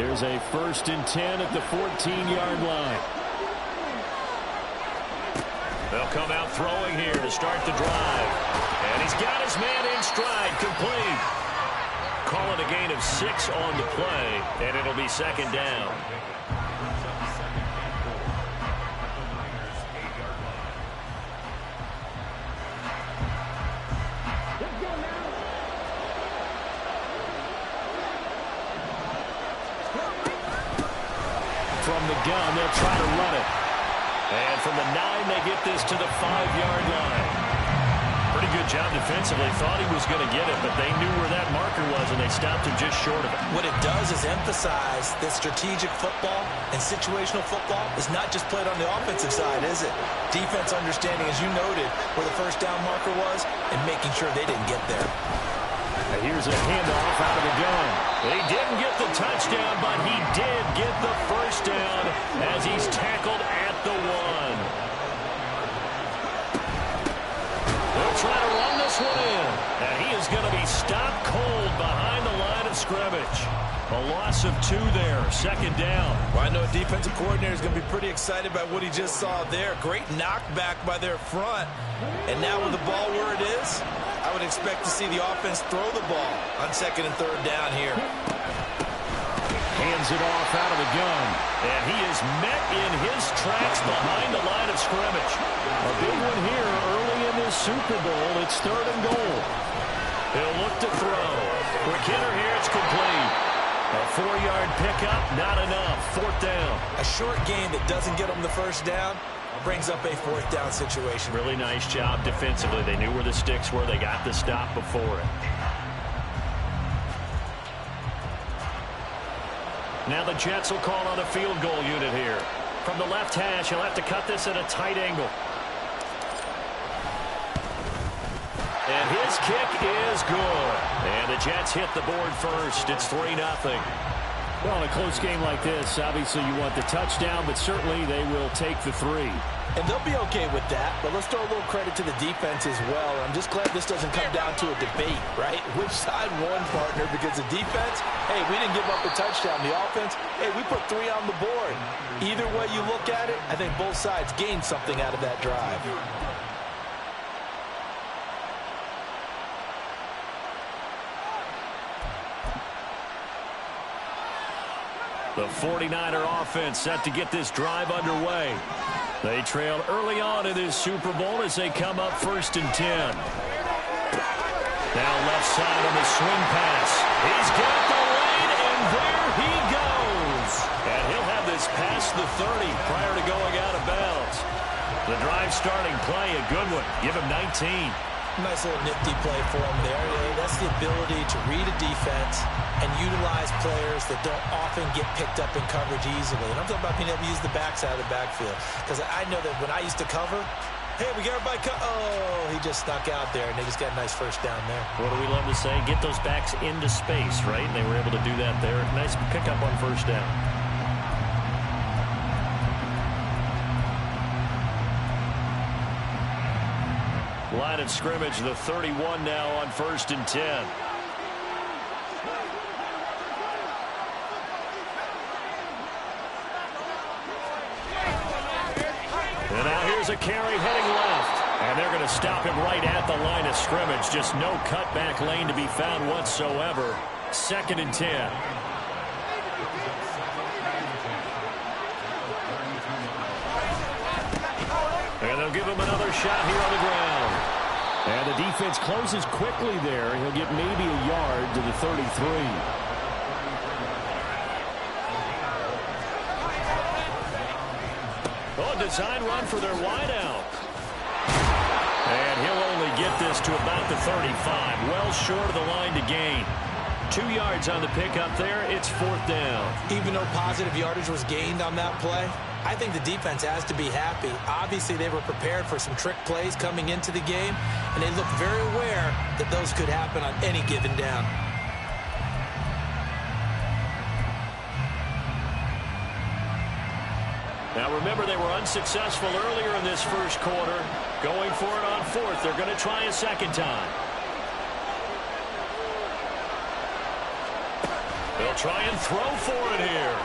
Here's a 1st and 10 at the 14-yard line. They'll come out throwing here to start the drive. And he's got his man in stride, complete. Call it a gain of 6 on the play, and it'll be 2nd down. From the gun, they'll try to run it. And from the 9, they get this to the 5-yard line. Pretty good job defensively. Thought he was going to get it, but they knew where that marker was, and they stopped him just short of it. What it does is emphasize that strategic football and situational football is not just played on the offensive side, is it? Defense understanding, as you noted, where the 1st down marker was and making sure they didn't get there. Here's a handoff out of the gun. He didn't get the touchdown, but he did get the 1st down as he's tackled at the 1. They'll try to run this one in, and he is going to be stopped cold behind the line of scrimmage. A loss of 2 there, 2nd down. Well, I know defensive coordinator is going to be pretty excited about what he just saw there. Great knockback by their front. And now with the ball where it is, I would expect to see the offense throw the ball on 2nd and 3rd down here. Hands it off out of the gun. And he is met in his tracks behind the line of scrimmage. A big one here early in this Super Bowl. It's 3rd and goal. He'll look to throw. For Kidder here, it's complete. A 4-yard pickup, not enough. 4th down. A short game that doesn't get him the 1st down brings up a 4th down situation. Really nice job defensively. They knew where the sticks were. They got the stop before it. Now the Jets will call on a field goal unit here. From the left hash, he'll have to cut this at a tight angle. And his kick is good. And the Jets hit the board first. It's 3-0. Well, in a close game like this, obviously you want the touchdown, but certainly they will take the 3. And they'll be okay with that, but let's throw a little credit to the defense as well. I'm just glad this doesn't come down to a debate, right? Which side won, partner? Because the defense, hey, we didn't give up a touchdown. The offense, hey, we put 3 on the board. Either way you look at it, I think both sides gained something out of that drive. The 49er offense set to get this drive underway. They trailed early on in this Super Bowl as they come up 1st and 10. Now left side on the swing pass. He's got the lane, and there he goes. And he'll have this past the 30 prior to going out of bounds. The drive starting play, a good one. Give him 19. Nice little nifty play for him there. That's the ability to read a defense and utilize players that don't often get picked up in coverage easily. And I'm talking about being able to use the backside of the backfield. Because I know that when I used to cover, hey, we got everybody oh, he just snuck out there, and they just got a nice 1st down there. What do we love to say? Get those backs into space, right? And they were able to do that there. Nice pickup on 1st down. Line of scrimmage, the 31 now on 1st and 10. And now here's a carry heading left. And they're going to stop him right at the line of scrimmage. Just no cutback lane to be found whatsoever. 2nd and 10. And they'll give him another shot here on the ground. And the defense closes quickly there. He'll get maybe a yard to the 33. Oh, design run for their wideout. And he'll only get this to about the 35. Well short of the line to gain. 2 yards on the pickup there. It's 4th down. Even though positive yardage was gained on that play, I think the defense has to be happy. Obviously, they were prepared for some trick plays coming into the game, and they looked very aware that those could happen on any given down. Now, remember, they were unsuccessful earlier in this 1st quarter. Going for it on 4th. They're going to try a 2nd time. They'll They'll try and throw for it here.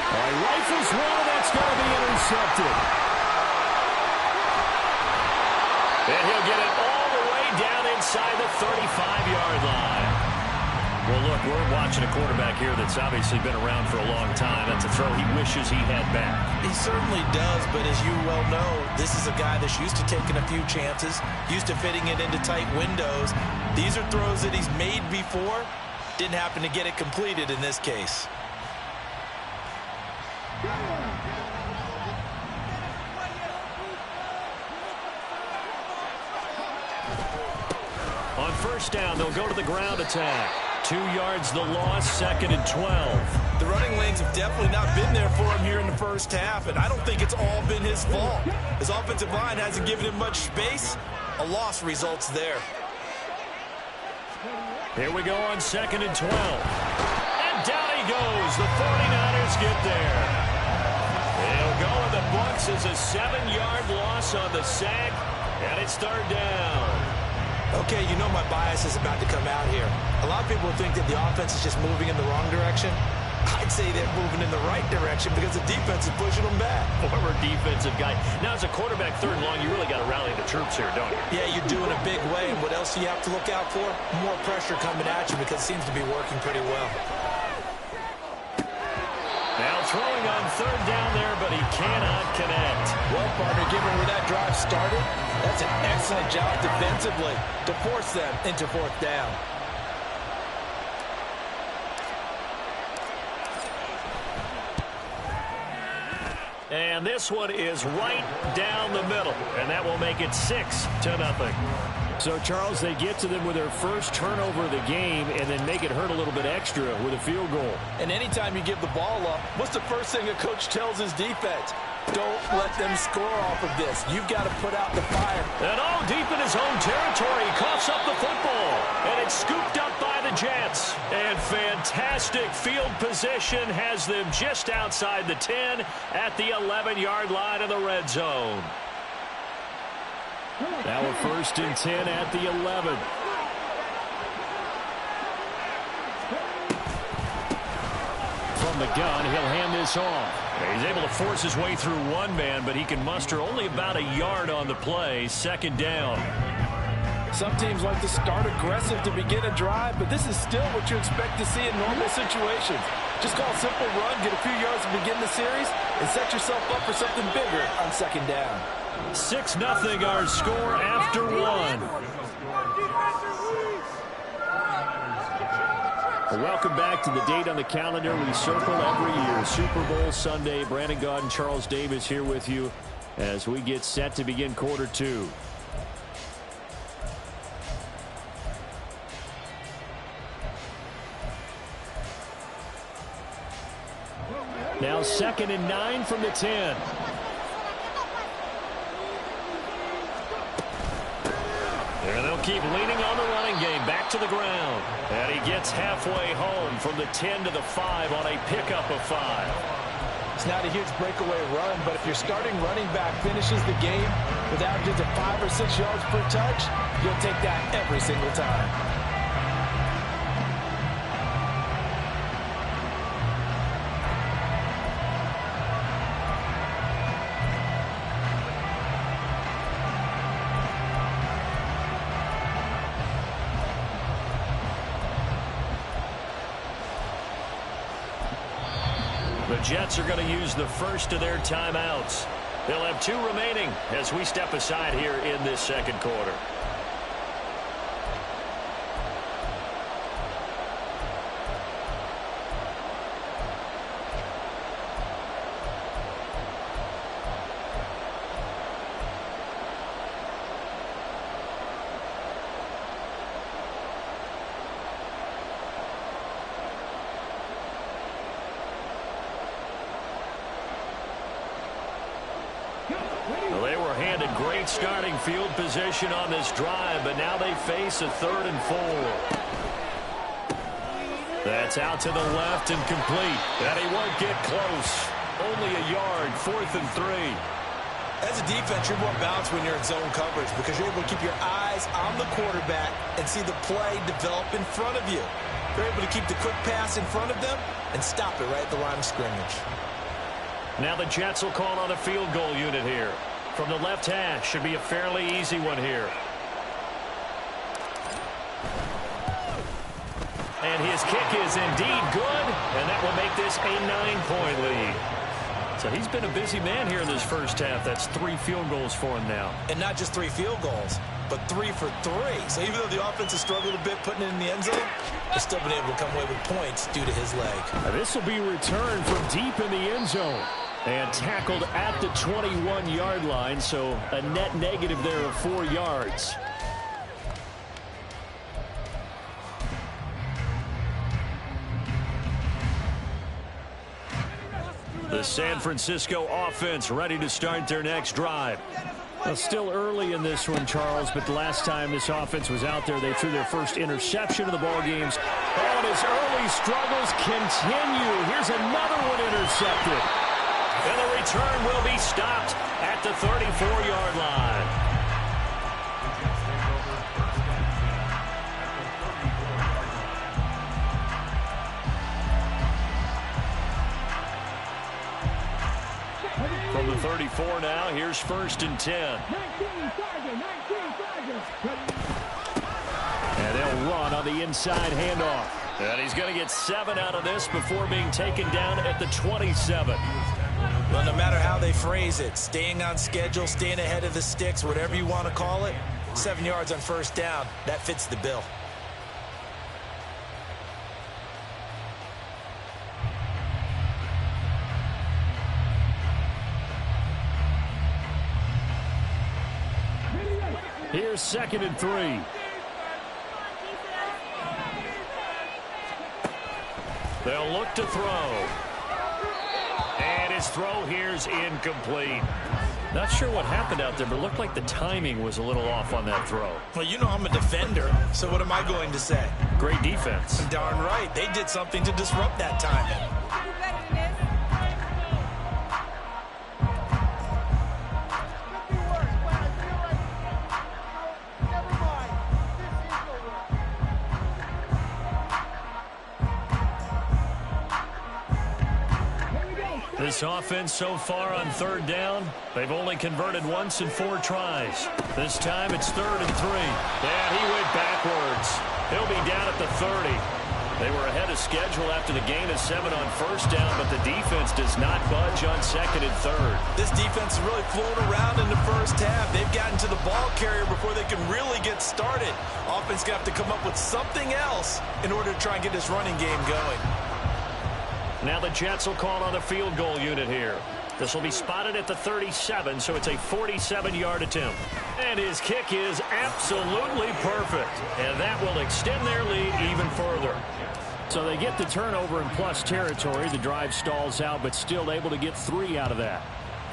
He rifles one, that's going to be intercepted. And he'll get it all the way down inside the 35-yard line. Well, look, we're watching a quarterback here that's obviously been around for a long time. That's a throw he wishes he had back. He certainly does, but as you well know, this is a guy that's used to taking a few chances, used to fitting it into tight windows. These are throws that he's made before. Didn't happen to get it completed in this case. On first down, they'll go to the ground attack. 2 yards the loss, 2nd and 12. The running lanes have definitely not been there for him here in the first half, and I don't think it's all been his fault. His offensive line hasn't given him much space. A loss results there. Here we go on 2nd and 12. And down he goes. The 49ers get there. They'll go in the books as a 7-yard loss on the sack, and it's 3rd down. Okay, you know my bias is about to come out here. A lot of people think that the offense is just moving in the wrong direction. I'd say they're moving in the right direction because the defense is pushing them back. Former defensive guy. Now, as a quarterback 3rd and long, you really got to rally the troops here, don't you? Yeah, you're doing a big way, and what else do you have to look out for? More pressure coming at you because it seems to be working pretty well. Now throwing on 3rd down there, but he cannot connect. Well, partner, given where that drive started, that's an excellent job defensively to force them into 4th down. And this one is right down the middle, and that will make it 6-0. So, Charles, they get to them with their first turnover of the game and then make it hurt a little bit extra with a field goal. And anytime you give the ball up, what's the first thing a coach tells his defense? Don't let them score off of this. You've got to put out the fire. And deep in his own territory, he coughs up the football. And it's scooped up by the Jets. And fantastic field position has them just outside the 10 at the 11-yard line of the red zone. Now a 1st and 10 at the 11. From the gun, he'll hand this off. He's able to force his way through one man, but he can muster only about a yard on the play. 2nd down. Some teams like to start aggressive to begin a drive, but this is still what you expect to see in normal situations. Just call a simple run, get a few yards to begin the series, and set yourself up for something bigger on 2nd down. 6-0 our score after 1. Welcome back to the date on the calendar we circle every year. Super Bowl Sunday. Brandon Gaud and Charles Davis here with you as we get set to begin quarter 2. Now 2nd and 9 from the 10. And they'll keep leaning on the running game. Back to the ground. And he gets halfway home from the 10 to the 5 on a pickup of 5. It's not a huge breakaway run, but if your starting running back finishes the game with averages of 5 or 6 yards per touch, you'll take that every single time. The Jets are going to use the first of their timeouts. They'll have 2 remaining as we step aside here in this 2nd quarter. Well, they were handed great starting field position on this drive, but now they face a 3rd and 4. That's out to the left and complete. And he won't get close. Only a yard, 4th and 3. As a defense, you're more balanced when you're in zone coverage because you're able to keep your eyes on the quarterback and see the play develop in front of you. They're able to keep the quick pass in front of them and stop it right at the line of scrimmage. Now the Jets will call on a field goal unit here. From the left hash, should be a fairly easy one here. And his kick is indeed good, and that will make this a 9-point lead. So he's been a busy man here in this first half. That's 3 field goals for him now. And not just 3 field goals, but 3 for 3. So even though the offense has struggled a bit putting it in the end zone, they've still been able to come away with points due to his leg. Now this will be returned from deep in the end zone and tackled at the 21-yard line, so a net negative there of 4 yards. The San Francisco offense ready to start their next drive. Well, still early in this one, Charles, but the last time this offense was out there, they threw their first interception of the ball games. Oh, and his early struggles continue. Here's another one intercepted. And the return will be stopped at the 34-yard line. From the 34 now, here's 1st and 10. And they'll run on the inside handoff. And he's going to get 7 out of this before being taken down at the 27. Well, no matter how they phrase it, staying on schedule, staying ahead of the sticks, whatever you want to call it, 7 yards on 1st down, that fits the bill. Here's 2nd and 3. They'll look to throw. And his throw here's incomplete. Not sure what happened out there, but it looked like the timing was a little off on that throw. Well, you know I'm a defender, so what am I going to say? Great defense. Darn right. They did something to disrupt that timing. This offense so far on 3rd down, they've only converted once in 4 tries. This time it's 3rd and 3. And he went backwards. He'll be down at the 30. They were ahead of schedule after the gain of 7 on 1st down, but the defense does not budge on 2nd and 3rd. This defense is really flown around in the first half. They've gotten to the ball carrier before they can really get started. Offense going to have to come up with something else in order to try and get this running game going. Now the Jets will call on a field goal unit here. This will be spotted at the 37, so it's a 47-yard attempt. And his kick is absolutely perfect. And that will extend their lead even further. So they get the turnover in plus territory. The drive stalls out, but still able to get 3 out of that.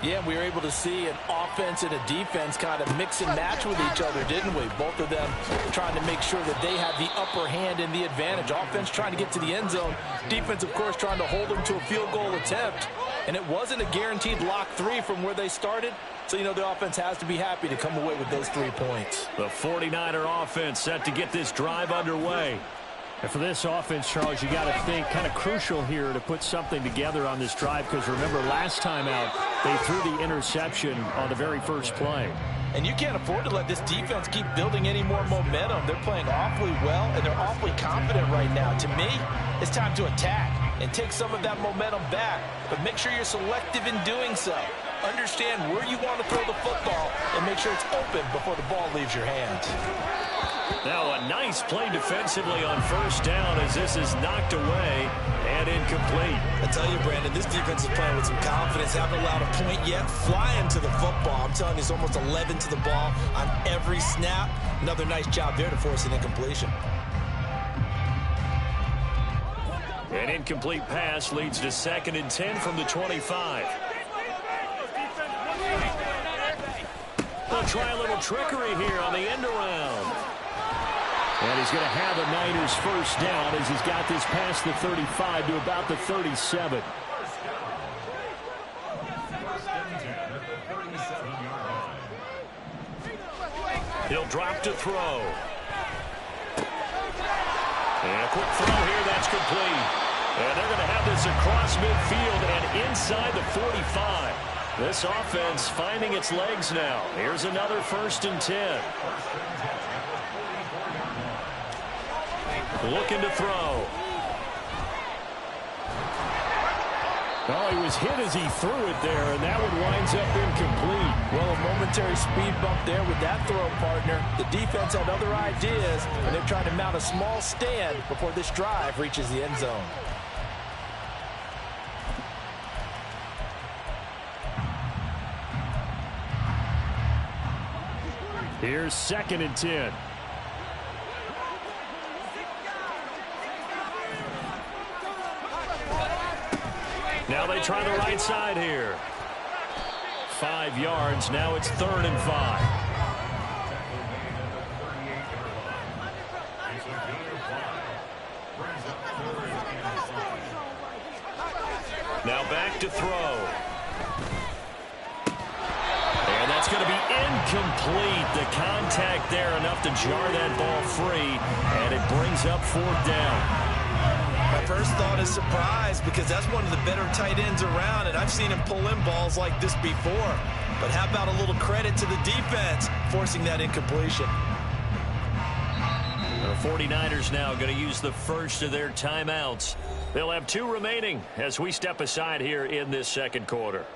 Yeah, we were able to see an offense and a defense kind of mix and match with each other, didn't we? Both of them trying to make sure that they have the upper hand and the advantage. Offense trying to get to the end zone. Defense, of course, trying to hold them to a field goal attempt. And it wasn't a guaranteed lock 3 from where they started. So, you know, the offense has to be happy to come away with those 3 points. The 49er offense set to get this drive underway. And for this offense, Charles, you got to think kind of crucial here to put something together on this drive, because remember last time out they threw the interception on the very first play. And you can't afford to let this defense keep building any more momentum. They're playing awfully well, and they're awfully confident right now. To me, it's time to attack and take some of that momentum back, but make sure you're selective in doing so. Understand where you want to throw the football and make sure it's open before the ball leaves your hands. Now a nice play defensively on 1st down as this is knocked away and incomplete. I tell you, Brandon, this defense is playing with some confidence. Haven't allowed a point yet. Flying to the football. I'm telling you, it's almost 11 to the ball on every snap. Another nice job there to force an incompletion. An incomplete pass leads to 2nd and 10 from the 25. They'll try a little trickery here on the end around. And he's going to have the Niners 1st down as he's got this past the 35 to about the 37. He'll drop to throw. And a quick throw here, that's complete. And they're going to have this across midfield and inside the 45. This offense finding its legs now. Here's another 1st and 10. Looking to throw. Oh, he was hit as he threw it there, and that one winds up incomplete. Well, a momentary speed bump there with that throw, partner. The defense had other ideas, and they're trying to mount a small stand before this drive reaches the end zone. Here's 2nd and 10. Now they try the right side here. 5 yards. Now it's 3rd and 5. Now back to throw. And that's going to be incomplete. The contact there enough to jar that ball free. And it brings up 4th down. My first thought is surprise because that's one of the better tight ends around, and I've seen him pull in balls like this before. But how about a little credit to the defense forcing that incompletion? The 49ers now going to use the first of their timeouts. They'll have 2 remaining as we step aside here in this 2nd quarter.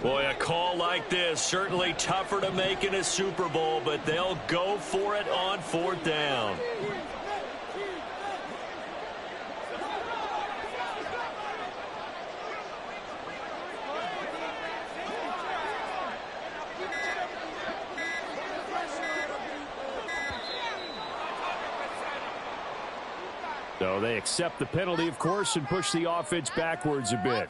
Boy, a call like this, certainly tougher to make in a Super Bowl, but they'll go for it on 4th down. So they accept the penalty, of course, and push the offense backwards a bit.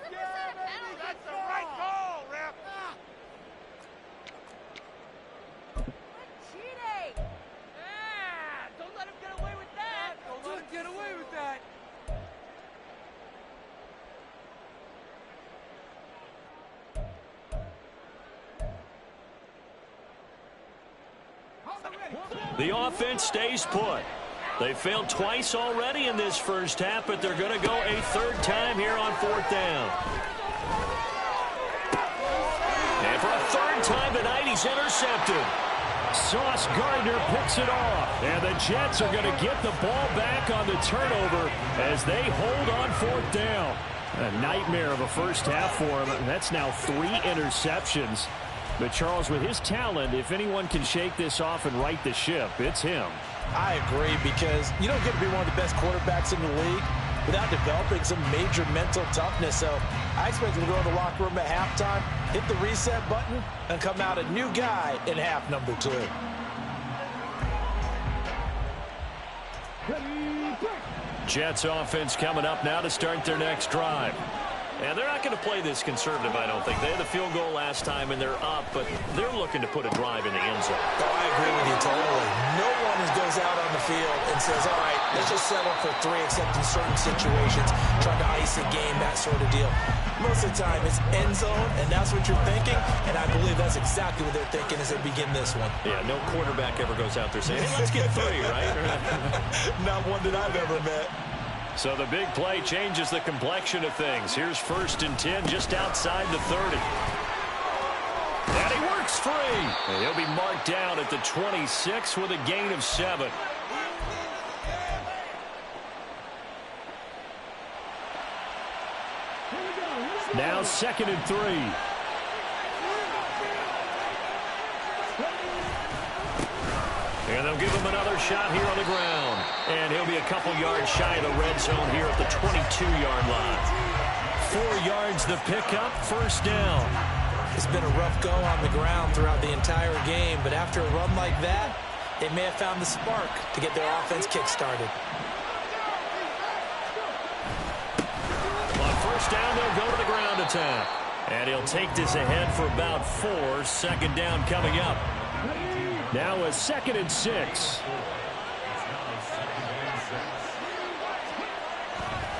The offense stays put. They failed twice already in this first half, but they're going to go a 3rd time here on 4th down. And for a 3rd time tonight, he's intercepted. Sauce Gardner picks it off. And the Jets are going to get the ball back on the turnover as they hold on 4th down. A nightmare of a first half for him. That's now 3 interceptions. But Charles, with his talent, if anyone can shake this off and right the ship, it's him. I agree, because you don't get to be one of the best quarterbacks in the league without developing some major mental toughness. So I expect him to go to the locker room at halftime, hit the reset button, and come out a new guy in half number 2. Jets offense coming up now to start their next drive. And they're not going to play this conservative, I don't think. They had the field goal last time, and they're up, but they're looking to put a drive in the end zone. Oh, I agree with you totally. No one goes out on the field and says, all right, let's just settle for 3, except in certain situations, trying to ice a game, that sort of deal. Most of the time, it's end zone, and that's what you're thinking, and I believe that's exactly what they're thinking as they begin this one. Yeah, no quarterback ever goes out there saying, hey, let's get 3, right? Not one that I've ever met. So the big play changes the complexion of things. Here's 1st and 10 just outside the 30. And he works free. And he'll be marked down at the 26 with a gain of 7. Now 2nd and 3. And they'll give him another shot here on the ground. And he'll be a couple yards shy of the red zone here at the 22-yard line. 4 yards the pickup, 1st down. It's been a rough go on the ground throughout the entire game, but after a run like that, They may have found the spark to get their offense kick-started. On first down, they'll go to the ground attack. And he'll take this ahead for about 4. Second down coming up. Now a 2nd and 6.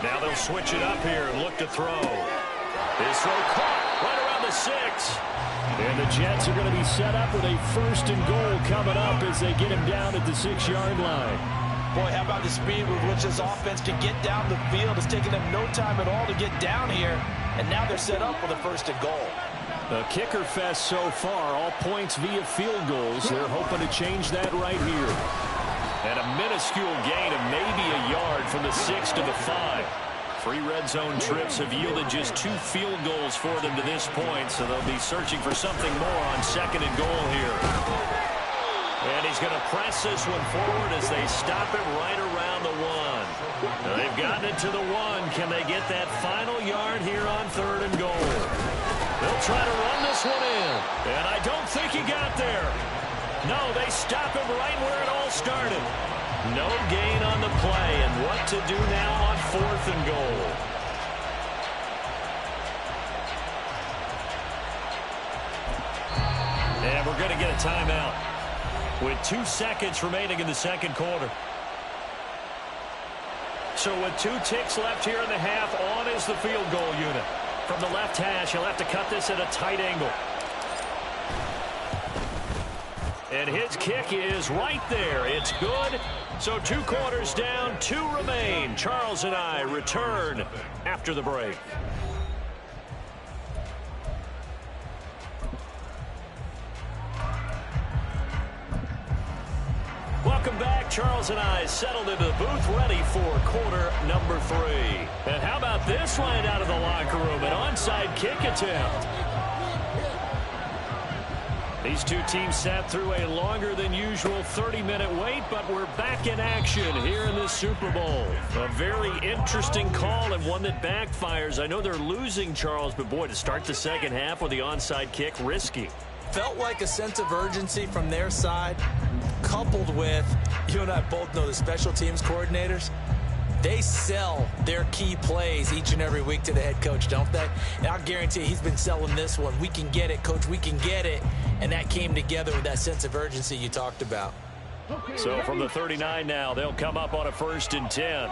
Now they'll switch it up here and look to throw. This throw caught right around the 6. And the Jets are going to be set up with a 1st and goal coming up as they get him down at the 6-yard line. Boy, how about the speed with which this offense can get down the field? It's taken them no time at all to get down here. And now they're set up with a 1st and goal. A kicker fest so far, all points via field goals. They're hoping to change that right here. And a minuscule gain of maybe a yard from the 6 to the 5. 3 red zone trips have yielded just 2 field goals for them to this point, so they'll be searching for something more on 2nd and goal here. And he's going to press this one forward as they stop it right around the 1. Now they've gotten it to the 1. Can they get that final yard here on 3rd and goal? They'll try to run this one in. And I don't think he got there. No, they stop him right where it all started. No gain on the play, and what to do now on 4th and goal. And we're going to get a timeout with 2 seconds remaining in the 2nd quarter. So with 2 ticks left here in the half, on is the field goal unit. From the left hash, he'll have to cut this at a tight angle. And his kick is right there. It's good. So 2 quarters down, 2 remain. Charles and I return after the break. Welcome back. Charles and I settled into the booth, ready for quarter number 3. And how about this right out of the locker room? An onside kick attempt. These 2 teams sat through a longer than usual 30-minute wait, but we're back in action here in this Super Bowl. A very interesting call and one that backfires. I know they're losing, Charles, but boy, to start the second half with the onside kick, risky. Felt like a sense of urgency from their side, coupled with, you and I both know the special teams coordinators, they sell their key plays each and every week to the head coach, don't they? And I'll guarantee he's been selling this one. We can get it, coach, we can get it. And that came together with that sense of urgency you talked about. So from the 39 now, they'll come up on a 1st and 10.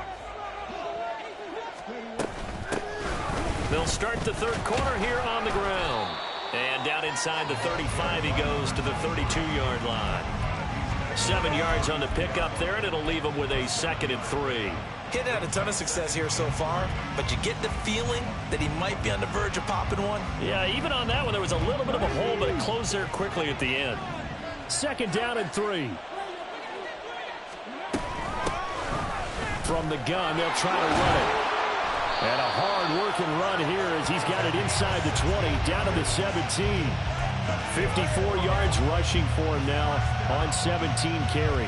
They'll start the 3rd quarter here on the ground. And down inside the 35, he goes to the 32-yard line. 7 yards on the pickup there, and it'll leave him with a 2nd and 3. He's had a ton of success here so far, but you get the feeling that he might be on the verge of popping one. Yeah, even on that one, there was a little bit of a hole, but it closed there quickly at the end. 2nd down and 3. From the gun, they'll try to run it. And a hard-working run here as he's got it inside the 20, down to the 17. 54 yards rushing for him now on 17 carries.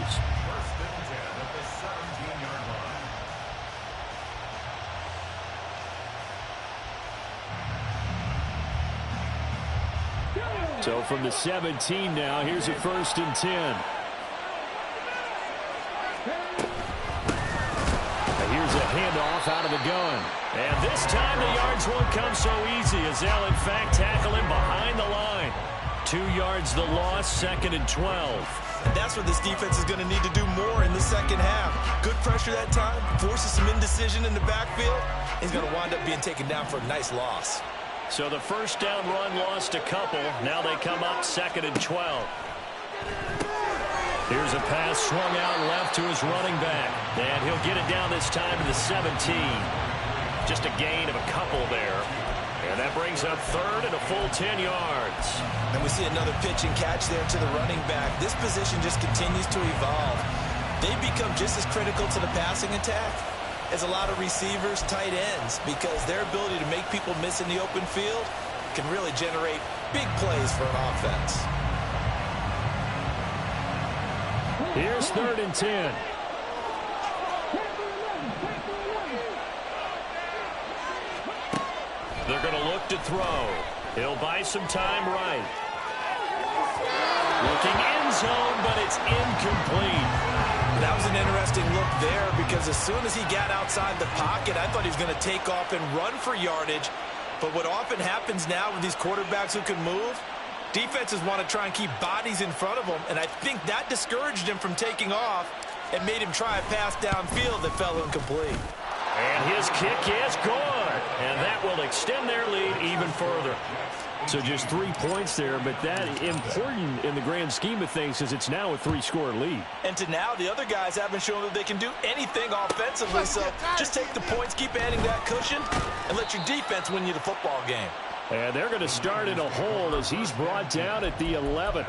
So from the 17 now, here's a 1st and 10. Here's a handoff out of the gun. And this time the yards won't come so easy as they'll in fact tackle him behind the line. 2 yards the loss, 2nd and 12. And that's what this defense is going to need to do more in the second half. Good pressure that time, forces some indecision in the backfield. He's going to wind up being taken down for a nice loss. So the 1st down run lost a couple. Now they come up 2nd and 12. Here's a pass swung out left to his running back. And he'll get it down this time to the 17. Just a gain of a couple there. And that brings up 3rd and a full 10 yards. And we see another pitch and catch there to the running back. This position just continues to evolve. They become just as critical to the passing attack as a lot of receivers, tight ends, because their ability to make people miss in the open field can really generate big plays for an offense. Here's 3rd and 10. They're going to look to throw. He'll buy some time right. Looking end zone, but it's incomplete. That was an interesting look there because as soon as he got outside the pocket, I thought he was going to take off and run for yardage. But what often happens now with these quarterbacks who can move, defenses want to try and keep bodies in front of them, and I think that discouraged him from taking off and made him try a pass downfield that fell incomplete. And his kick is good, and that will extend their lead even further. So just 3 points there, but that important in the grand scheme of things because it's now a 3-score lead. And to now, the other guys haven't shown that they can do anything offensively, so just take the points, keep adding that cushion, and let your defense win you the football game. And they're going to start in a hole as he's brought down at the 11.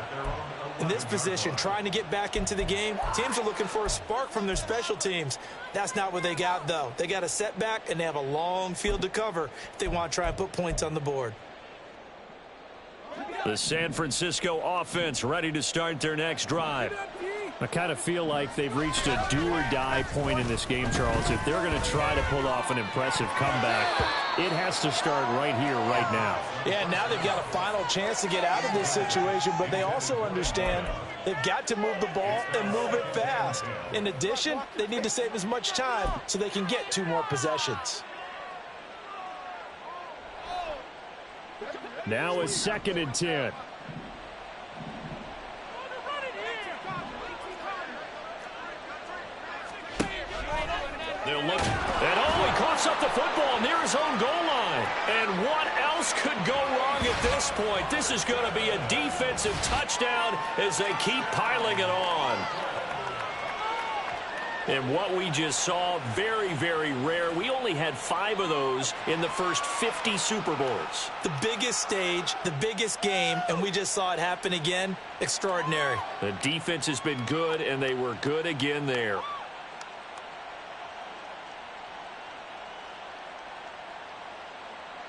In this position, trying to get back into the game, teams are looking for a spark from their special teams. That's not what they got, though. They got a setback, and they have a long field to cover if they want to try and put points on the board. The San Francisco offense ready to start their next drive. I kind of feel like they've reached a do-or-die point in this game, Charles. If they're going to try to pull off an impressive comeback, it has to start right here, right now. Yeah, now they've got a final chance to get out of this situation, but they also understand they've got to move the ball and move it fast. In addition, they need to save as much time so they can get 2 more possessions. Now it's 2nd and 10. They'll look, and he coughs up the football near his own goal line. And what else could go wrong at this point? This is going to be a defensive touchdown as they keep piling it on. And what we just saw, very, very rare. We only had 5 of those in the first 50 Super Bowls. The biggest stage, the biggest game, and we just saw it happen again. Extraordinary. The defense has been good, and they were good again there.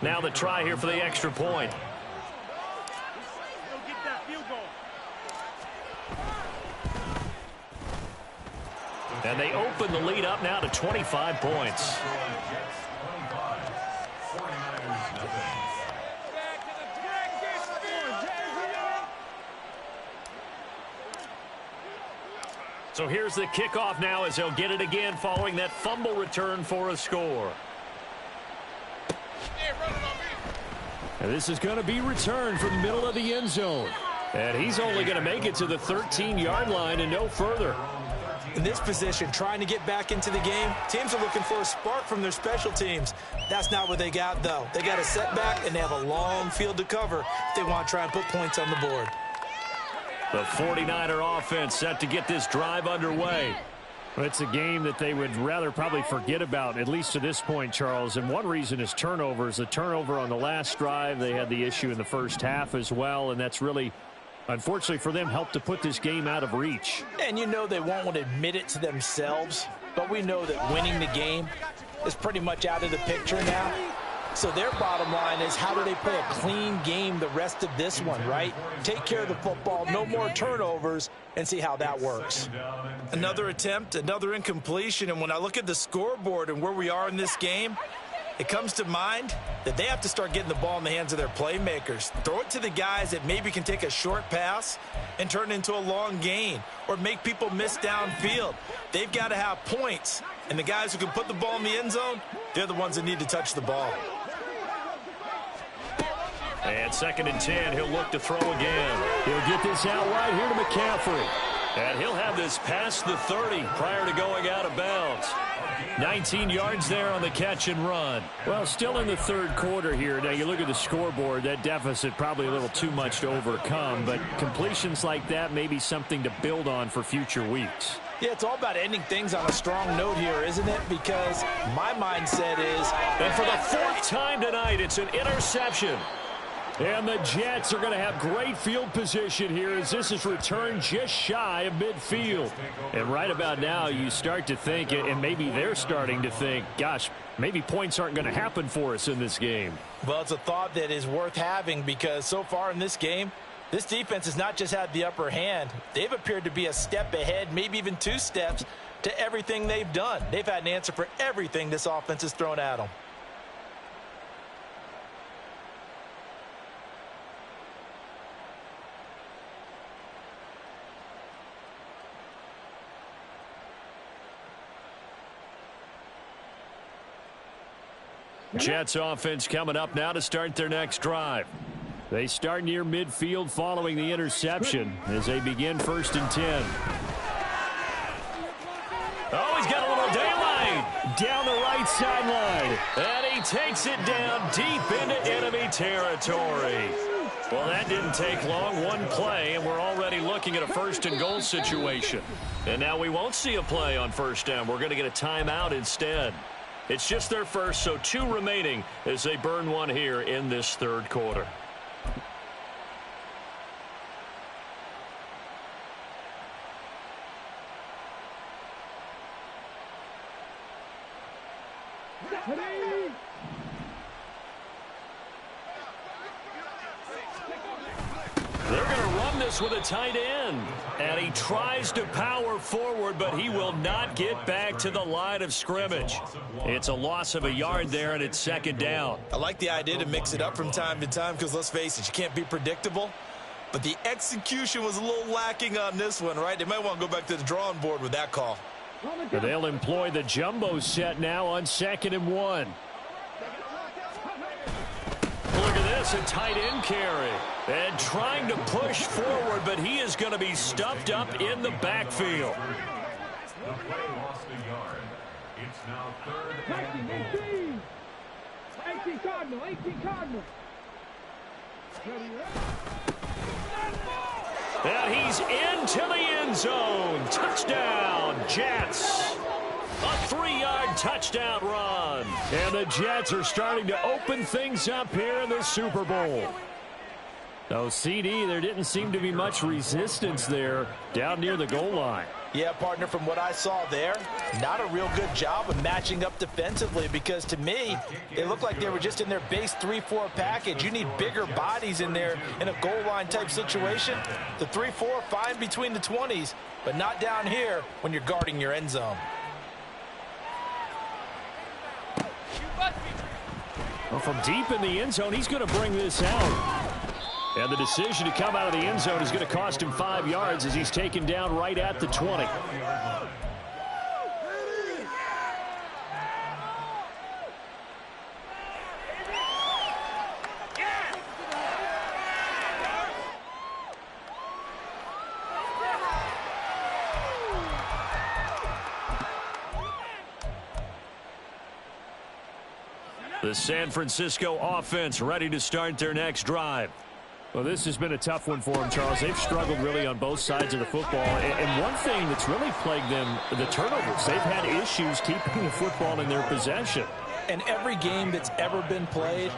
Now the try here for the extra point. And they open the lead up now to 25 points. So here's the kickoff now as they'll get it again following that fumble return for a score. And this is going to be returned from the middle of the end zone. And he's only going to make it to the 13-yard line and no further. In this position, trying to get back into the game, teams are looking for a spark from their special teams. That's not what they got, though. They got a setback, and they have a long field to cover if they want to try and put points on the board. The 49er offense set to get this drive underway. Well, it's a game that they would rather probably forget about, at least to this point, Charles. And one reason is turnovers. The turnover on the last drive, they had the issue in the first half as well, and that's really, unfortunately for them, helped to put this game out of reach. And you know they won't want to admit it to themselves, but we know that winning the game is pretty much out of the picture now. So their bottom line is, how do they play a clean game the rest of this one, right? Take care of the football, no more turnovers, and see how that works. Another attempt, another incompletion, and when I look at the scoreboard and where we are in this game, it comes to mind that they have to start getting the ball in the hands of their playmakers. Throw it to the guys that maybe can take a short pass and turn it into a long gain or make people miss downfield. They've got to have points, and the guys who can put the ball in the end zone, they're the ones that need to touch the ball. And 2nd and 10, he'll look to throw again. He'll get this out wide here to McCaffrey. And he'll have this past the 30 prior to going out of bounds. 19 yards there on the catch and run. Well, still in the third quarter here. Now, you look at the scoreboard, that deficit probably a little too much to overcome, but completions like that may be something to build on for future weeks. Yeah, it's all about ending things on a strong note here, isn't it? Because my mindset is... And for the 4th time tonight, it's an interception. And the Jets are going to have great field position here as this is returned just shy of midfield. And right about now, you start to think, and maybe they're starting to think, gosh, maybe points aren't going to happen for us in this game. Well, it's a thought that is worth having because so far in this game, this defense has not just had the upper hand. They've appeared to be a step ahead, maybe even 2 steps to everything they've done. They've had an answer for everything this offense has thrown at them. Jets offense coming up now to start their next drive. They start near midfield following the interception as they begin 1st and 10. Oh, he's got a little daylight down the right sideline. And he takes it down deep into enemy territory. Well, that didn't take long. One play, and we're already looking at a 1st and goal situation. And now we won't see a play on 1st down. We're going to get a timeout instead. It's just their first, so 2 remaining as they burn one here in this 3rd quarter. They're going to run this with a tight end. And he tries to power forward, but he will not get back to the line of scrimmage. It's a loss of a yard there, and it's 2nd down. I like the idea to mix it up from time to time because, let's face it, you can't be predictable. But the execution was a little lacking on this one, right? They might want to go back to the drawing board with that call. They'll employ the jumbo set now on 2nd and 1. Look at this, a tight end carry. And trying to push forward, but he is going to be stuffed up in the backfield. The play lost a yard. It's now 3rd and 18 Cardinal, 18 Cardinal. And he's into the end zone. Touchdown, Jets. A 3-yard touchdown run. And the Jets are starting to open things up here in the Super Bowl. So, CD, there didn't seem to be much resistance there down near the goal line. Yeah, partner, from what I saw there, not a real good job of matching up defensively because, to me, it looked like they were just in their base 3-4 package. You need bigger bodies in there in a goal line type situation. The 3-4, fine between the 20s, but not down here when you're guarding your end zone. Well, from deep in the end zone, he's going to bring this out. And the decision to come out of the end zone is going to cost him 5 yards as he's taken down right at the 20. The San Francisco offense ready to start their next drive. Well, this has been a tough one for them, Charles. They've struggled really on both sides of the football. And one thing that's really plagued them, the turnovers. They've had issues keeping the football in their possession. And every game that's ever been played,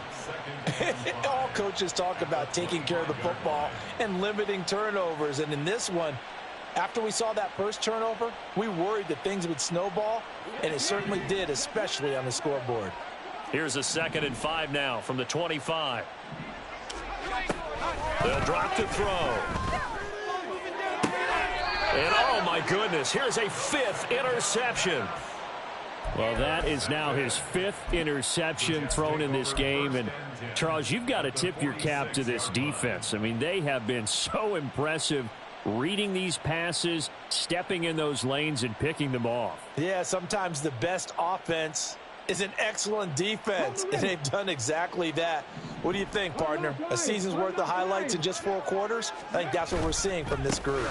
all coaches talk about taking care of the football and limiting turnovers. And in this one, after we saw that first turnover, we worried that things would snowball, and it certainly did, especially on the scoreboard. Here's a 2nd and 5 now from the 25. They'll drop to throw. And oh my goodness, here's a 5th interception. Well, that is now his 5th interception thrown in this game. And, Charles, you've got to tip your cap to this defense. I mean, they have been so impressive reading these passes, stepping in those lanes, and picking them off. Yeah, sometimes the best offense is an excellent defense, and they've done exactly that. What do you think, partner? A season's worth of highlights in just 4 quarters? I think that's what we're seeing from this group.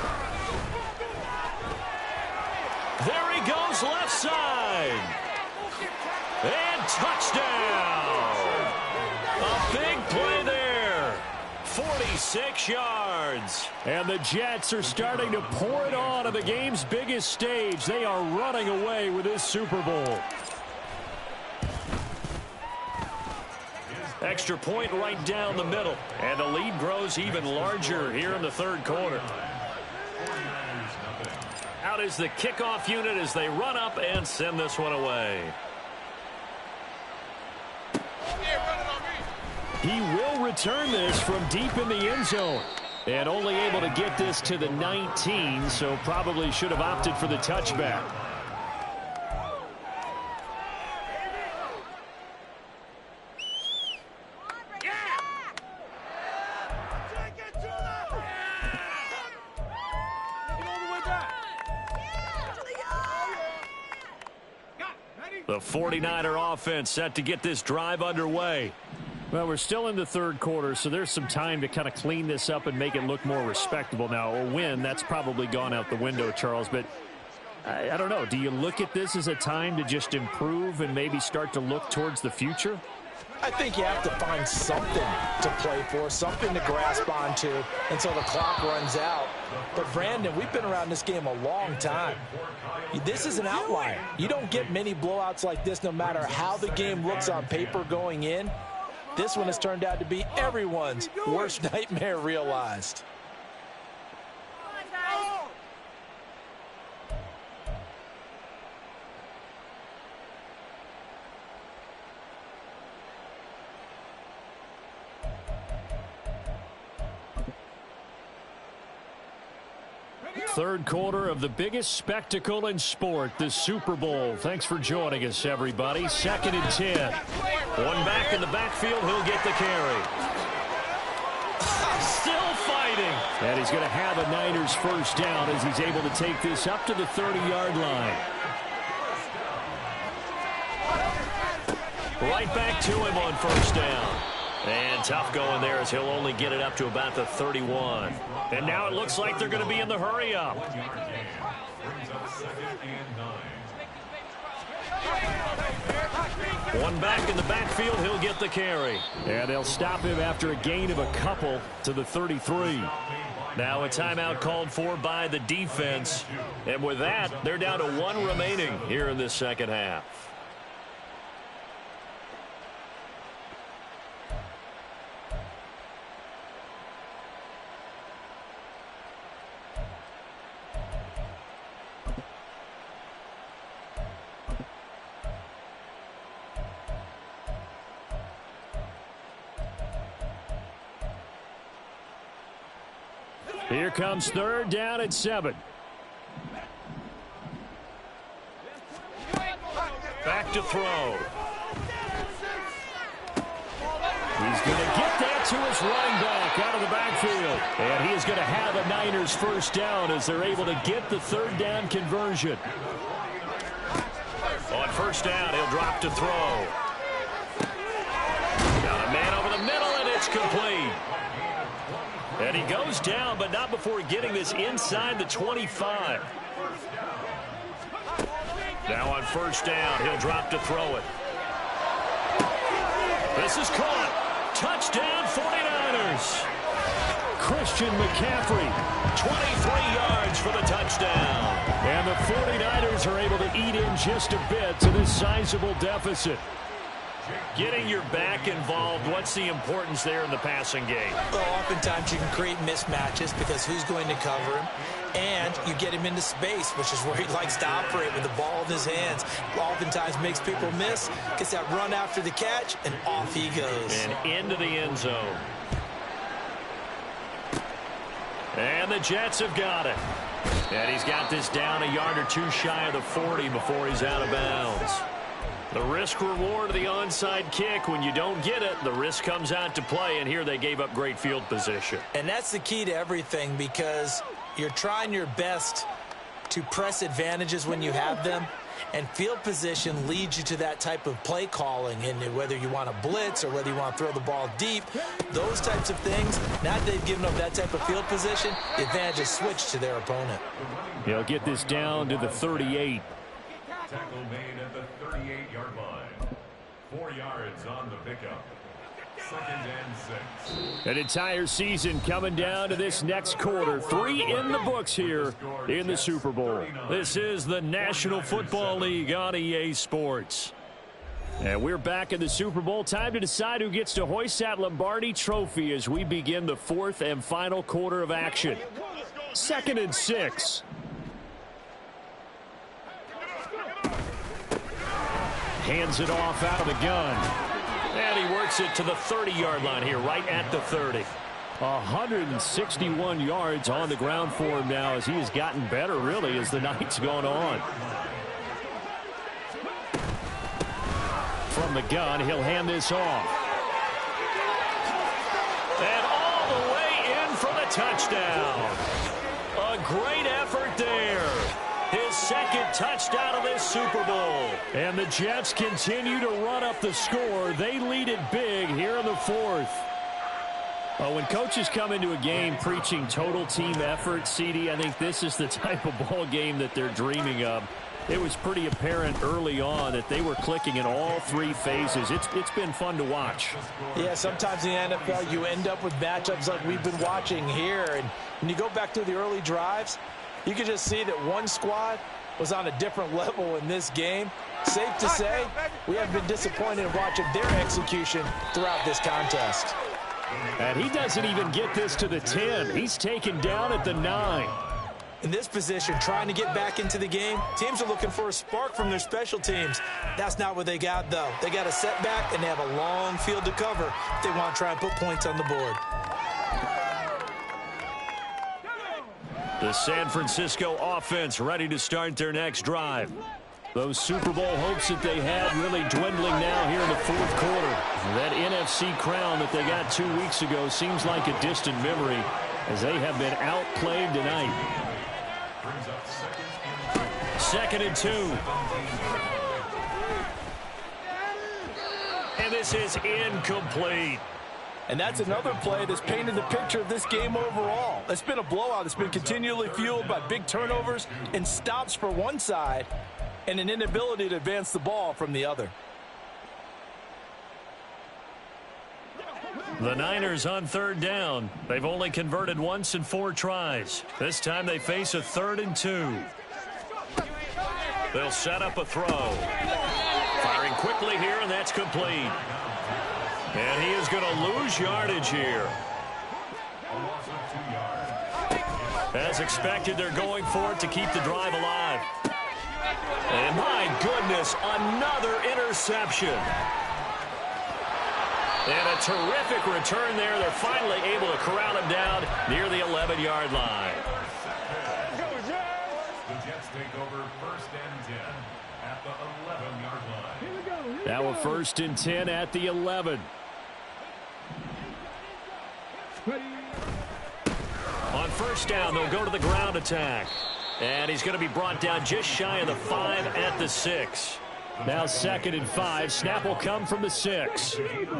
There he goes left side. And touchdown. A big play there. 46 yards. And the Jets are starting to pour it on the game's biggest stage. They are running away with this Super Bowl. Extra point right down the middle. And the lead grows even larger here in the 3rd quarter. Out is the kickoff unit as they run up and send this one away. He will return this from deep in the end zone. And only able to get this to the 19, so probably should have opted for the touchback. The 49er offense set to get this drive underway. Well, we're still in the third quarter, so there's some time to kind of clean this up and make it look more respectable. Now, a win, that's probably gone out the window, Charles, but I don't know. Do you look at this as a time to just improve and maybe start to look towards the future? I think you have to find something to play for, something to grasp onto until the clock runs out. But, Brandon, we've been around this game a long time. This is an outlier. You don't get many blowouts like this no matter how the game looks on paper going in. This one has turned out to be everyone's worst nightmare realized. Third quarter of the biggest spectacle in sport, the Super Bowl. Thanks for joining us, everybody. 2nd and 10. One back in the backfield. He'll get the carry. Still fighting. And he's going to have a Niners first down as he's able to take this up to the 30-yard line. Right back to him on first down. And tough going there as he'll only get it up to about the 31. And now it looks like they're going to be in the hurry up. One back in the backfield, he'll get the carry. And they'll stop him after a gain of a couple to the 33. Now a timeout called for by the defense. And with that, they're down to 1 remaining here in this second half. Here comes 3rd down at 7. Back to throw. He's going to get that to his running back out of the backfield. And he is going to have a Niners first down as they're able to get the 3rd down conversion. On first down, he'll drop to throw. Got a man over the middle, and it's complete. And he goes down, but not before getting this inside the 25. Now on first down, he'll drop to throw it. This is caught. Touchdown, 49ers. Christian McCaffrey. 23 yards for the touchdown. And the 49ers are able to eat in just a bit to this sizable deficit. Getting your back involved, what's the importance there in the passing game? Well, oftentimes you can create mismatches because who's going to cover him? And you get him into space, which is where he likes to operate with the ball in his hands. Oftentimes makes people miss, gets that run after the catch, and off he goes. And into the end zone. And the Jets have got it. And he's got this down a yard or two shy of the 40 before he's out of bounds. The risk-reward of the onside kick, when you don't get it, the risk comes out to play, and here they gave up great field position. And that's the key to everything because you're trying your best to press advantages when you have them, and field position leads you to that type of play calling, and whether you want to blitz or whether you want to throw the ball deep, those types of things, now that they've given up that type of field position, the advantage is switched to their opponent. He'll get this down to the 38. Tackle made at the 38-yard line. 4 yards on the pickup. 2nd and 6. An entire season coming down to this next quarter. 3 in the books here in the Super Bowl. This is the National Football League on EA Sports. And we're back in the Super Bowl. Time to decide who gets to hoist that Lombardi trophy as we begin the 4th and final quarter of action. 2nd and 6. Hands it off out of the gun. And he works it to the 30-yard line here, right at the 30. 161 yards on the ground for him now as he has gotten better, really, as the night's gone on. From the gun, he'll hand this off. And all the way in for the touchdown. A great effort there. his second touchdown of this Super Bowl. And the Jets continue to run up the score. They lead it big here in the fourth. When coaches come into a game preaching total team effort, CD, I think this is the type of ball game that they're dreaming of. It was pretty apparent early on that they were clicking in all three phases. It's been fun to watch. Yeah, sometimes in the NFL you end up with matchups like we've been watching here. And when you go back to the early drives, you can just see that one squad was on a different level in this game. Safe to say, we have been disappointed in watching their execution throughout this contest. And he doesn't even get this to the 10. He's taken down at the 9. In this position, trying to get back into the game, teams are looking for a spark from their special teams. That's not what they got, though. They got a setback, and they have a long field to cover if they want to try and put points on the board. The San Francisco offense ready to start their next drive. Those Super Bowl hopes that they had really dwindling now here in the fourth quarter. That NFC crown that they got 2 weeks ago seems like a distant memory as they have been outplayed tonight. Second and 2. And this is incomplete. And that's another play that's painted the picture of this game overall. It's been a blowout. It's been continually fueled by big turnovers and stops for one side and an inability to advance the ball from the other. The Niners on third down. They've only converted once in 4 tries. This time they face a 3rd and 2. They'll set up a throw. Firing quickly here, and that's complete. And he is going to lose yardage here. As expected, they're going for it to keep the drive alive. And my goodness, another interception. And a terrific return there. They're finally able to corral him down near the 11-yard line. The Jets take over 1st and 10 at the 11-yard line. Now a 1st and 10 at the 11. On 1st down, they'll go to the ground attack. And he's going to be brought down just shy of the 5 at the 6. Now 2nd and 5. Snap will come from the 6. Brings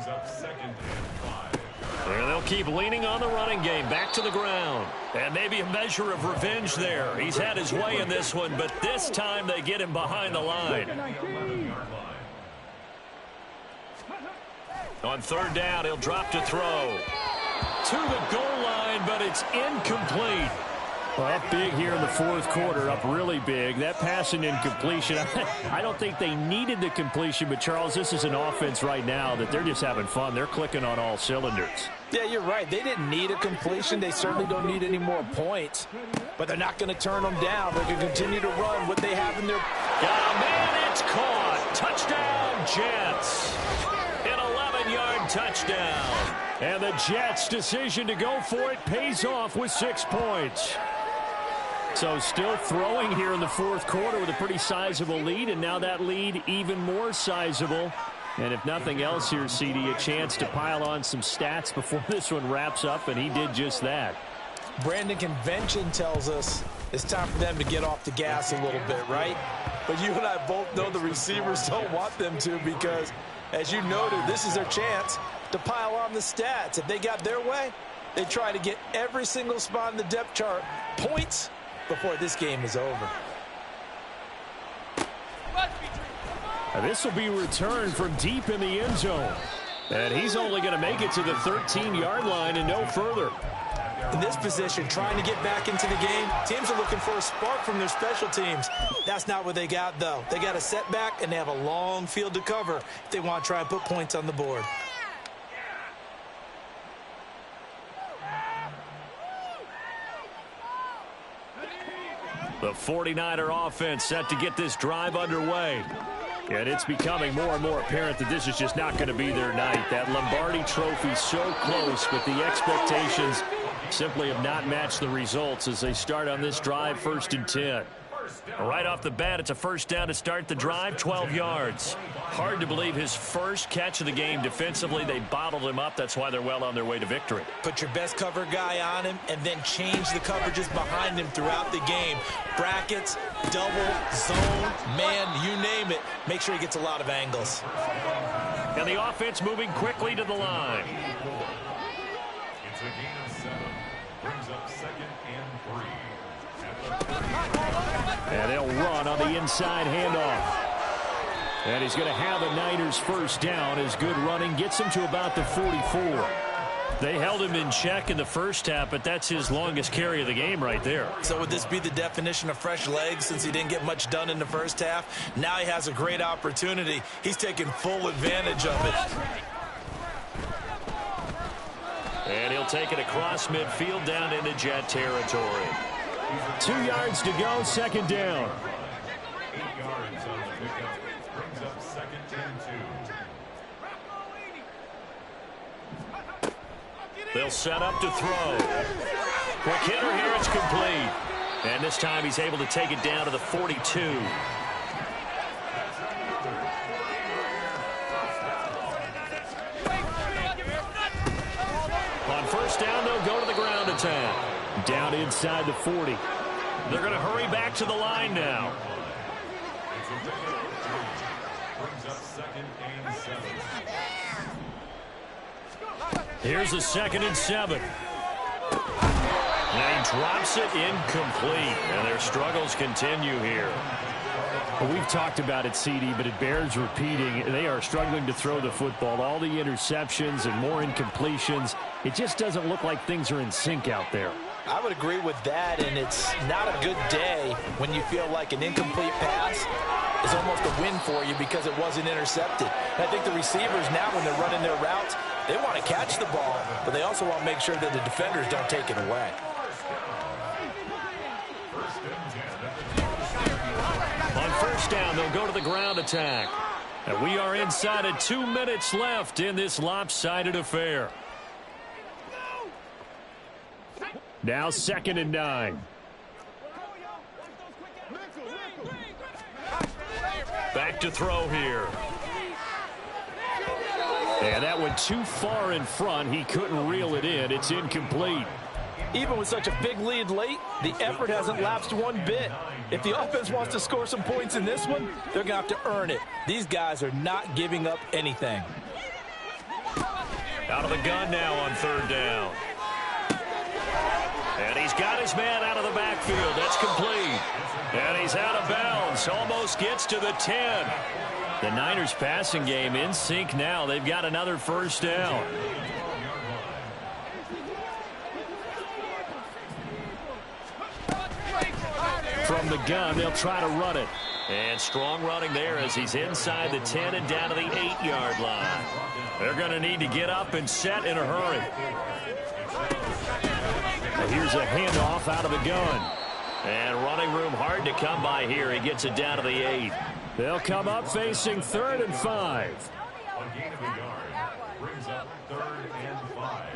up 2nd and 5. And they'll keep leaning on the running game. Back to the ground. And maybe a measure of revenge there. He's had his way in this one, but this time they get him behind the line. On 3rd down, he'll drop to throw. To the goal line, but it's incomplete. Well, up big here in the fourth quarter, up really big. That pass and incompletion, I don't think they needed the completion, but Charles, this is an offense right now that they're just having fun. They're clicking on all cylinders. Yeah, you're right. They didn't need a completion. They certainly don't need any more points, but they're not going to turn them down. They're going to continue to run what they have in their... Got a man, it's caught. Touchdown, Jets. An 11-yard touchdown. And the Jets' decision to go for it pays off with 6 points. So still throwing here in the fourth quarter with a pretty sizable lead, and now that lead even more sizable. And if nothing else here, CD, a chance to pile on some stats before this one wraps up, and he did just that. Brandon, convention tells us it's time for them to get off the gas a little bit, right? But you and I both know the receivers don't want them to because, as you noted, this is their chance to pile on the stats. If they got their way, they try to get every single spot in the depth chart points before this game is over. Now this will be returned from deep in the end zone. And he's only going to make it to the 13-yard line and no further. In this position, trying to get back into the game, teams are looking for a spark from their special teams. That's not what they got, though. They got a setback, and they have a long field to cover if they want to try and put points on the board. The 49er offense set to get this drive underway. And it's becoming more and more apparent that this is just not going to be their night. That Lombardi trophy so close, but the expectations simply have not matched the results as they start on this drive 1st and 10. Right off the bat, it's a first down to start the drive, 12 yards. Hard to believe his first catch of the game defensively. They bottled him up. That's why they're well on their way to victory. Put your best cover guy on him and then change the coverages behind him throughout the game. Brackets, double, zone, man, you name it. Make sure he gets a lot of angles. And the offense moving quickly to the line. It's a gain of 7. Brings up 2nd and 3. And they'll run on the inside handoff. And he's going to have the Niners first down as good running gets him to about the 44. They held him in check in the first half, but that's his longest carry of the game right there. So would this be the definition of fresh legs since he didn't get much done in the first half? Now he has a great opportunity. He's taking full advantage of it. And he'll take it across midfield down into Jet territory. 2 yards to go, second down. 8 yards on the pickup. Brings up 2nd and 2. They'll set up to throw. Quick hitter here, it's complete. And this time he's able to take it down to the 42. On first down, they'll go to the ground attack. Down inside the 40. They're going to hurry back to the line now. Brings up 2nd and 7. Here's the 2nd and 7. And he drops it incomplete. And their struggles continue here. Well, we've talked about it, CD, but it bears repeating. They are struggling to throw the football. All the interceptions and more incompletions. It just doesn't look like things are in sync out there. I would agree with that, and it's not a good day when you feel like an incomplete pass is almost a win for you because it wasn't intercepted. And I think the receivers now, when they're running their routes, they want to catch the ball, but they also want to make sure that the defenders don't take it away. On first down, they'll go to the ground attack. And we are inside of 2 minutes left in this lopsided affair. Now 2nd and 9. Back to throw here. And that went too far in front. He couldn't reel it in. It's incomplete. Even with such a big lead late, the effort hasn't lapsed one bit. If the offense wants to score some points in this one, they're going to have to earn it. These guys are not giving up anything. Out of the gun now on third down. And he's got his man out of the backfield. That's complete. And he's out of bounds. Almost gets to the 10. The Niners passing game in sync now. They've got another first down. From the gun, they'll try to run it. And strong running there as he's inside the 10 and down to the 8-yard line. They're going to need to get up and set in a hurry. And here's a handoff out of the gun. And running room hard to come by here. He gets it down to the 8. They'll come up facing 3rd and 5. A gain of a yard. Brings up 3rd and 5.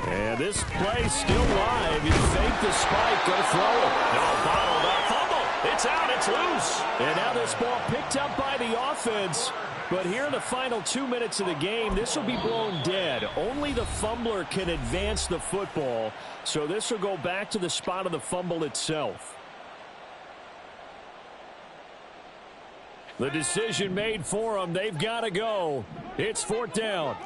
And this play still live. He faked the spike. Going to throw it. No, bottled up. Fumble. It's out. It's loose. And now this ball picked up by the offense. But here in the final 2 minutes of the game, this will be blown dead. Only the fumbler can advance the football. So this will go back to the spot of the fumble itself. The decision made for them. They've got to go. It's 4th down.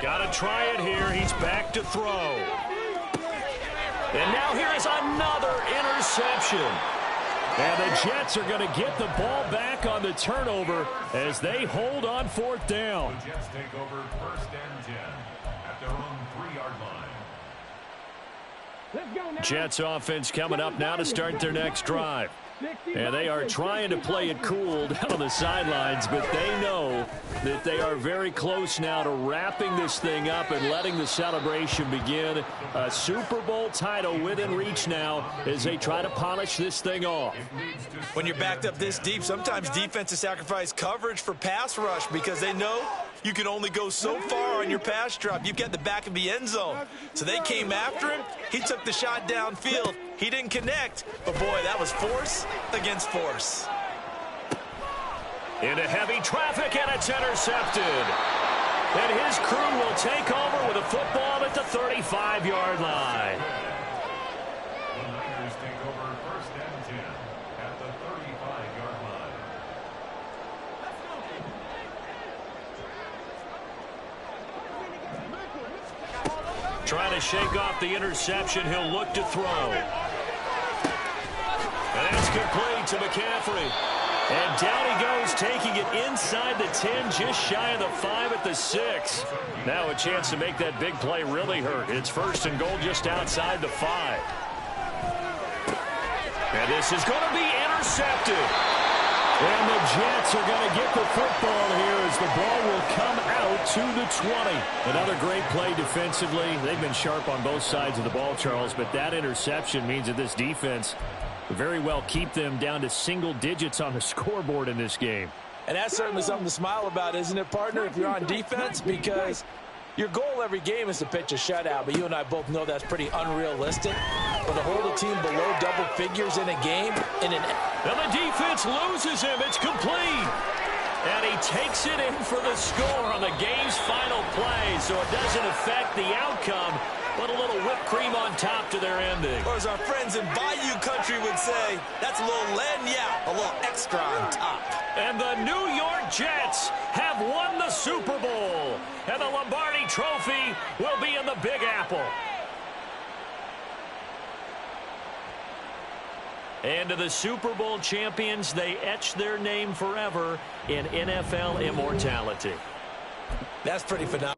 Got to try it here. He's back to throw. And now here is another interception. And the Jets are going to get the ball back on the turnover as they hold on 4th down. The Jets take over 1st and 10 at their own 3-yard line. Jets offense coming up now to start their next drive. And they are trying to play it cool down on the sidelines, but they know that they are very close now to wrapping this thing up and letting the celebration begin. A Super Bowl title within reach now as they try to polish this thing off. When you're backed up this deep, sometimes defenses sacrifice coverage for pass rush because they know you can only go so far on your pass drop. You've got the back of the end zone. So they came after him. He took the shot downfield. He didn't connect. But, boy, that was force against force. Into heavy traffic, and it's intercepted. And his crew will take over with a football at the 35-yard line. The Niners take over 1st and 10 at the 35-yard line. Trying to shake off the interception. He'll look to throw. And it's complete to McCaffrey. And down he goes, taking it inside the 10, just shy of the 5 at the 6. Now a chance to make that big play really hurt. It's 1st and goal just outside the 5. And this is going to be intercepted. And the Jets are going to get the football here as the ball will come out to the 20. Another great play defensively. They've been sharp on both sides of the ball, Charles, but that interception means that this defense very well keep them down to single digits on the scoreboard in this game. And that's certainly something to smile about, isn't it, partner, if you're on defense? Because your goal every game is to pitch a shutout, but you and I both know that's pretty unrealistic. But to hold a team below double figures in a game, and the defense loses him. It's complete. And he takes it in for the score on the game's final play, so it doesn't affect the outcome, but a little whipped cream on top to their ending. Or as our friends in Bayou Country would say, that's a little lagniappe, a little extra on top. And the New York Jets have won the Super Bowl. And the Lombardi Trophy will be in the Big Apple. And to the Super Bowl champions, they etch their name forever in NFL immortality. That's pretty phenomenal.